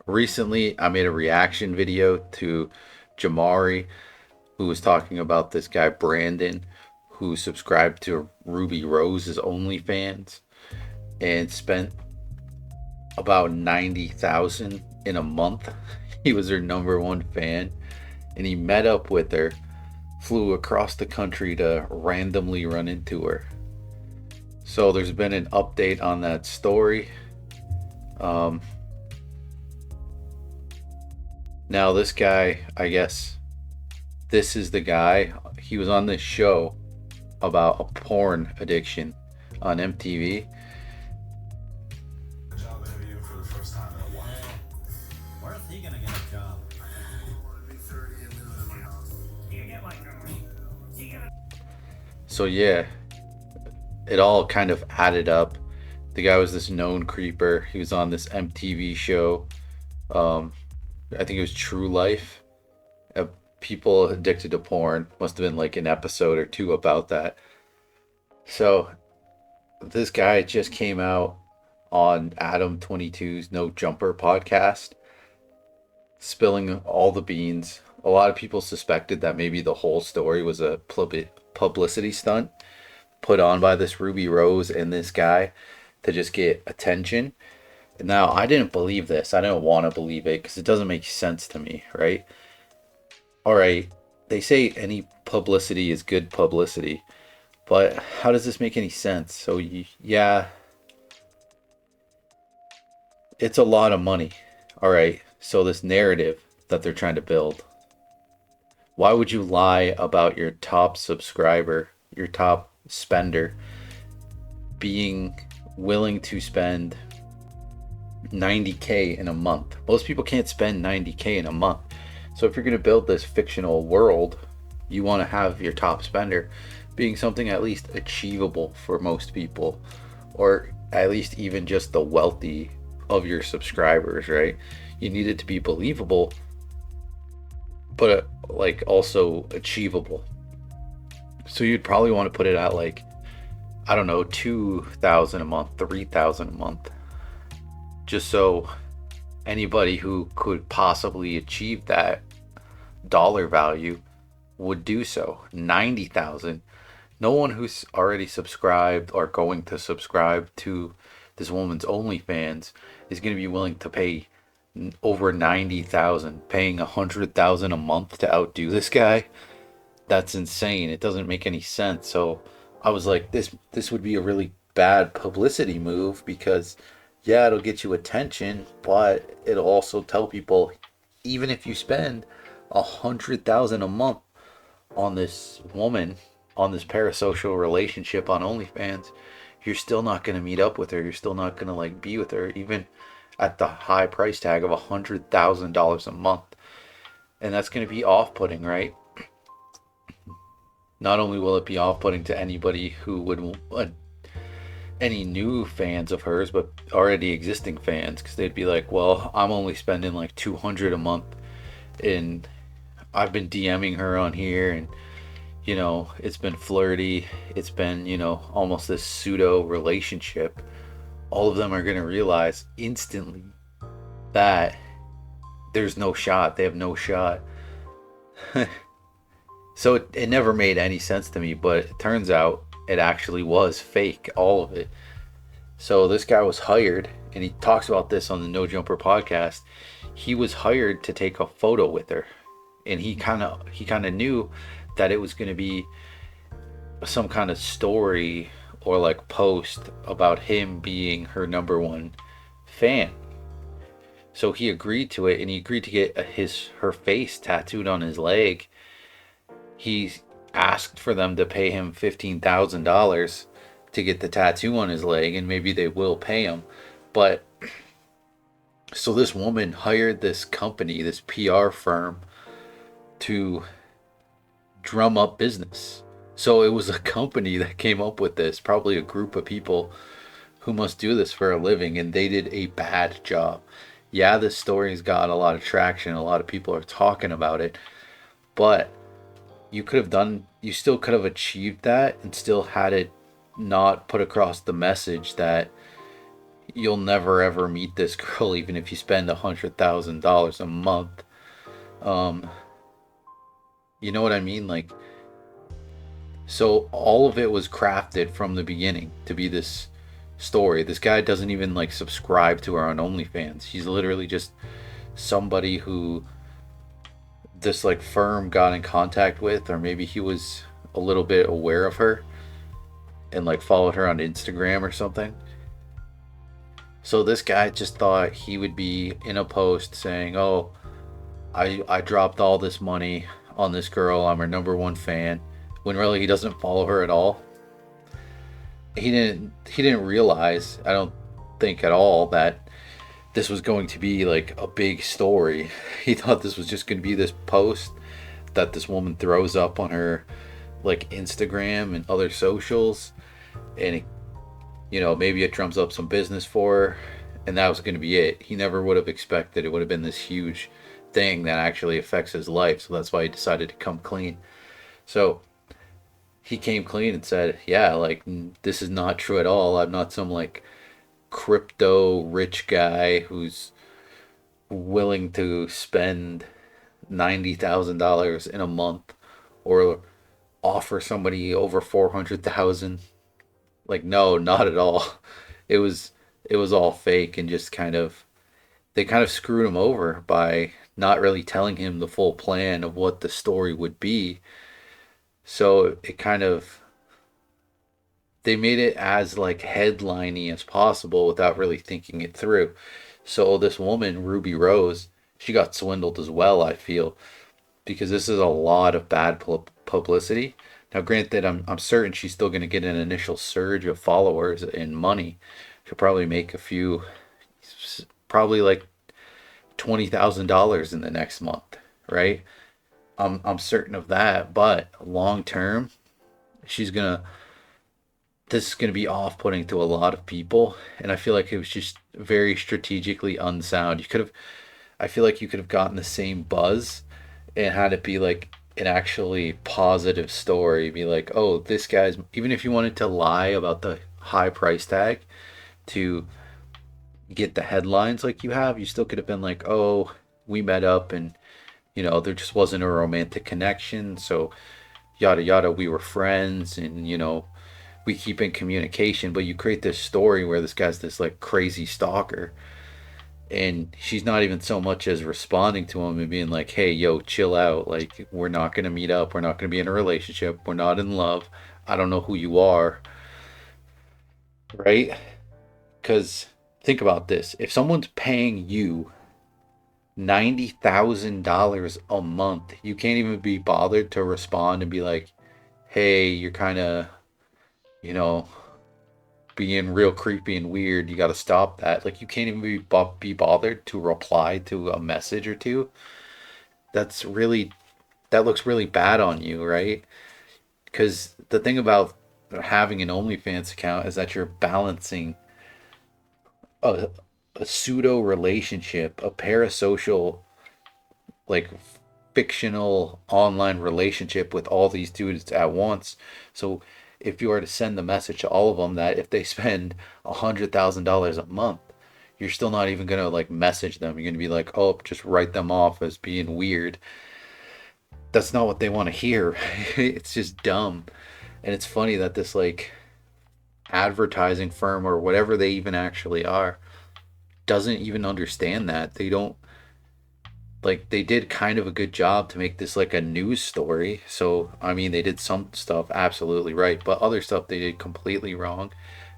recently I made a reaction video to Jamari, who was talking about this guy Brandon, who subscribed to Ruby Rose's OnlyFans and spent about 90,000 in a month. He was her number one fan, and he met up with her, flew across the country to randomly run into her. So there's been an update on that story. Um, Now this guy, I guess this is the guy. He was on this show about a porn addiction on MTV. Job interview for the first time in a while. Where's he gonna get a job? So yeah, it all kind of added up. The guy was this known creeper. He was on this MTV show. Um, I think it was True Life. Uh, People addicted to porn. Must have been like an episode or two about that. So this guy just came out on Adam 22's No Jumper podcast, spilling all the beans. A lot of people suspected that maybe the whole story was a publicity stunt put on by this Ruby Rose and this guy to just get attention. Now, I didn't believe this. I didn't want to believe it because it doesn't make sense to me, right? All right, they say any publicity is good publicity, but how does this make any sense? So, yeah, it's a lot of money. All right, so this narrative that they're trying to build, why would you lie about your top subscriber, your top spender, being willing to spend 90K in a month? Most people can't spend 90K in a month. So if you're going to build this fictional world, you want to have your top spender being something at least achievable for most people, or at least even just the wealthy of your subscribers, right? You need it to be believable, but like also achievable. So you'd probably want to put it at like, I don't know, 2,000 a month, 3,000 a month, just so anybody who could possibly achieve that dollar value would do so. 90,000. No one who's already subscribed or going to subscribe to this woman's OnlyFans is going to be willing to pay over 90,000, paying 100,000 a month to outdo this guy. That's insane. It doesn't make any sense. So I was like, this would be a really bad publicity move because yeah, it'll get you attention, but it'll also tell people even if you spend 100,000 a month on this woman, on this parasocial relationship on OnlyFans, you're still not gonna meet up with her. You're still not gonna like be with her, even at the high price tag of $100,000 a month. And that's gonna be off-putting, right? Not only will it be off-putting to anybody who would any new fans of hers, but already existing fans, because they'd be like, well, I'm only spending like 200 a month, and I've been DMing her on here, and it's been flirty, it's been almost this pseudo relationship. All of them are going to realize instantly that there's no shot. They have no shot. So it never made any sense to me, but it turns out it actually was fake, all of it. So this guy was hired, and he talks about this on the No Jumper podcast. He was hired to take a photo with her, and he kind of knew that it was going to be some kind of story or like post about him being her number one fan. So he agreed to it, and he agreed to get her face tattooed on his leg. He asked for them to pay him $15,000 to get the tattoo on his leg, and maybe they will pay him. But so this woman hired this company, this PR firm, to drum up business. So it was a company that came up with this, probably a group of people who must do this for a living, and they did a bad job. Yeah, this story's got a lot of traction, a lot of people are talking about it, but you still could have achieved that and still had it not put across the message that you'll never ever meet this girl even if you spend $100,000 a month. Um, you know what I mean? Like, so all of it was crafted from the beginning to be this story. This guy doesn't even like subscribe to her on OnlyFans. He's literally just somebody who this like firm got in contact with, or maybe he was a little bit aware of her and like followed her on Instagram or something. So this guy just thought he would be in a post saying, "Oh, I dropped all this money on this girl. I'm her number one fan," when really he doesn't follow her at all. He didn't realize, I don't think at all, that this was going to be like a big story. He thought this was just going to be this post that this woman throws up on her like Instagram and other socials, and it, maybe it drums up some business for her, and that was going to be it. He never would have expected it would have been this huge thing that actually affects his life. So that's why he decided to come clean. So he came clean and said, "Yeah, like this is not true at all. I'm not some like crypto rich guy who's willing to spend $90,000 in a month or offer somebody over 400,000. Like, no, not at all. It was it was all fake, and just kind of they kind of screwed him over by not really telling him the full plan of what the story would be. So it kind of they made it as like headliney as possible without really thinking it through. So this woman, Ruby Rose, she got swindled as well, I feel, because this is a lot of bad publicity. Now, granted, I'm certain she's still going to get an initial surge of followers and money. She'll probably make a few, probably like $20,000 in the next month, right? I'm certain of that. But long term, she's gonna this is gonna be off putting to a lot of people, and I feel like it was just very strategically unsound. I feel like you could have gotten the same buzz and had it be like an actually positive story. Be like, oh, this guy's, even if you wanted to lie about the high price tag to get the headlines like you have, you still could have been like, oh, we met up and there just wasn't a romantic connection. So yada yada, we were friends, and we keep in communication. But you create this story where this guy's this like crazy stalker, and she's not even so much as responding to him and being like, hey, yo, chill out, like we're not going to meet up, we're not going to be in a relationship, we're not in love, I don't know who you are, right? Because think about this: if someone's paying you $90,000 a month, you can't even be bothered to respond and be like, hey, you're kind of, you know, being real creepy and weird. You got to stop that. Like, you can't even be bothered to reply to a message or two. That's really, that looks really bad on you, right? Because the thing about having an OnlyFans account is that you're balancing a, a pseudo relationship, a parasocial, like fictional online relationship with all these dudes at once. So if you are to send the message to all of them that if they spend $100,000 a month, you're still not even gonna like message them. You're gonna be like, oh, just write them off as being weird. That's not what they want to hear. It's just dumb. And it's funny that this like advertising firm or whatever they even actually are doesn't even understand that. They don't, like, they did kind of a good job to make this like a news story. So I mean, they did some stuff absolutely right, but other stuff they did completely wrong.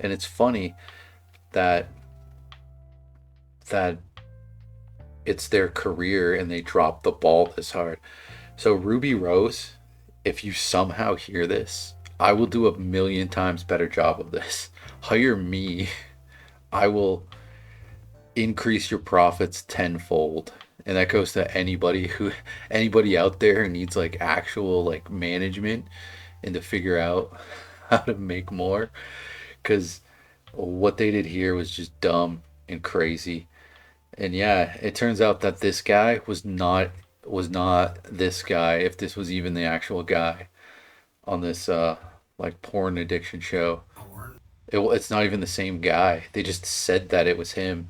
And it's funny that that it's their career and they dropped the ball this hard. So Ruby Rose, if you somehow hear this, I will do a million times better job of this. Hire me. I will increase your profits tenfold. And that goes to anybody out there who needs like actual like management and to figure out how to make more. Because what they did here was just dumb and crazy. And yeah, it turns out that this guy was not this guy, if this was even the actual guy on this like porn addiction show. It's not even the same guy. They just said that it was him,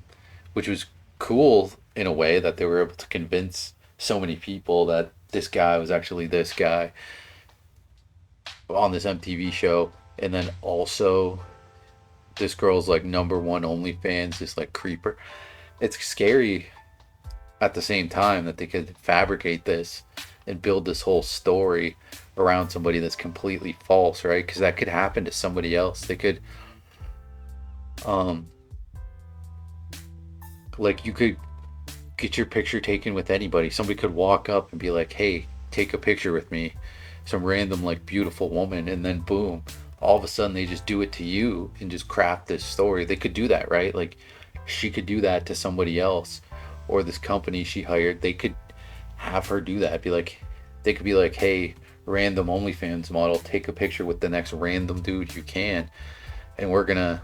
which was cool in a way that they were able to convince so many people that this guy was actually this guy on this MTV show. And then also, this girl's like number one OnlyFans, this like creeper. It's scary at the same time that they could fabricate this and build this whole story around somebody that's completely false, right? Because that could happen to somebody else. They could, um, like you could get your picture taken with anybody. Somebody could walk up and be like, "Hey, take a picture with me." Some random like beautiful woman, and then boom, all of a sudden they just do it to you and just craft this story. They could do that, right? Like she could do that to somebody else, or this company she hired, they could have her do that. Be like, they could be like, "Hey, random OnlyFans model, take a picture with the next random dude you can, and we're gonna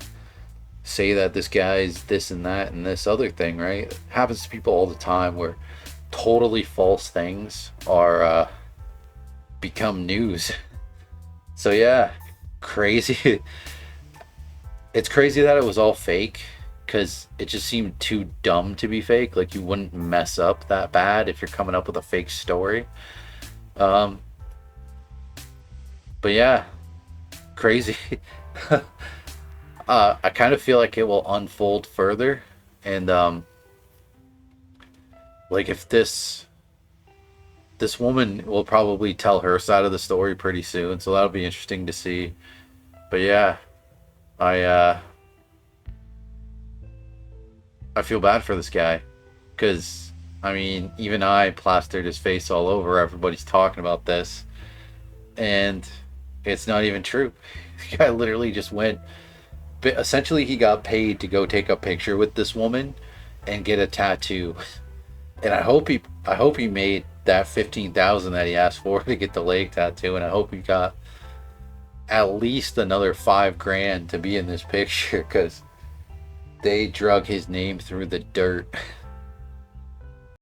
say that this guy's this and that and this other thing," right? It happens to people all the time where totally false things are become news. So yeah, crazy. It's crazy that it was all fake because it just seemed too dumb to be fake. Like you wouldn't mess up that bad if you're coming up with a fake story. Um, but yeah, crazy. I kind of feel like it will unfold further, and like if this woman will probably tell her side of the story pretty soon, so that'll be interesting to see. But yeah, I I feel bad for this guy because I mean, even I plastered his face all over. Everybody's talking about this, and it's not even true. The guy literally just went. But essentially, he got paid to go take a picture with this woman and get a tattoo. And I hope he made that 15,000 that he asked for to get the leg tattoo, and I hope he got at least another 5 grand to be in this picture because they drug his name through the dirt.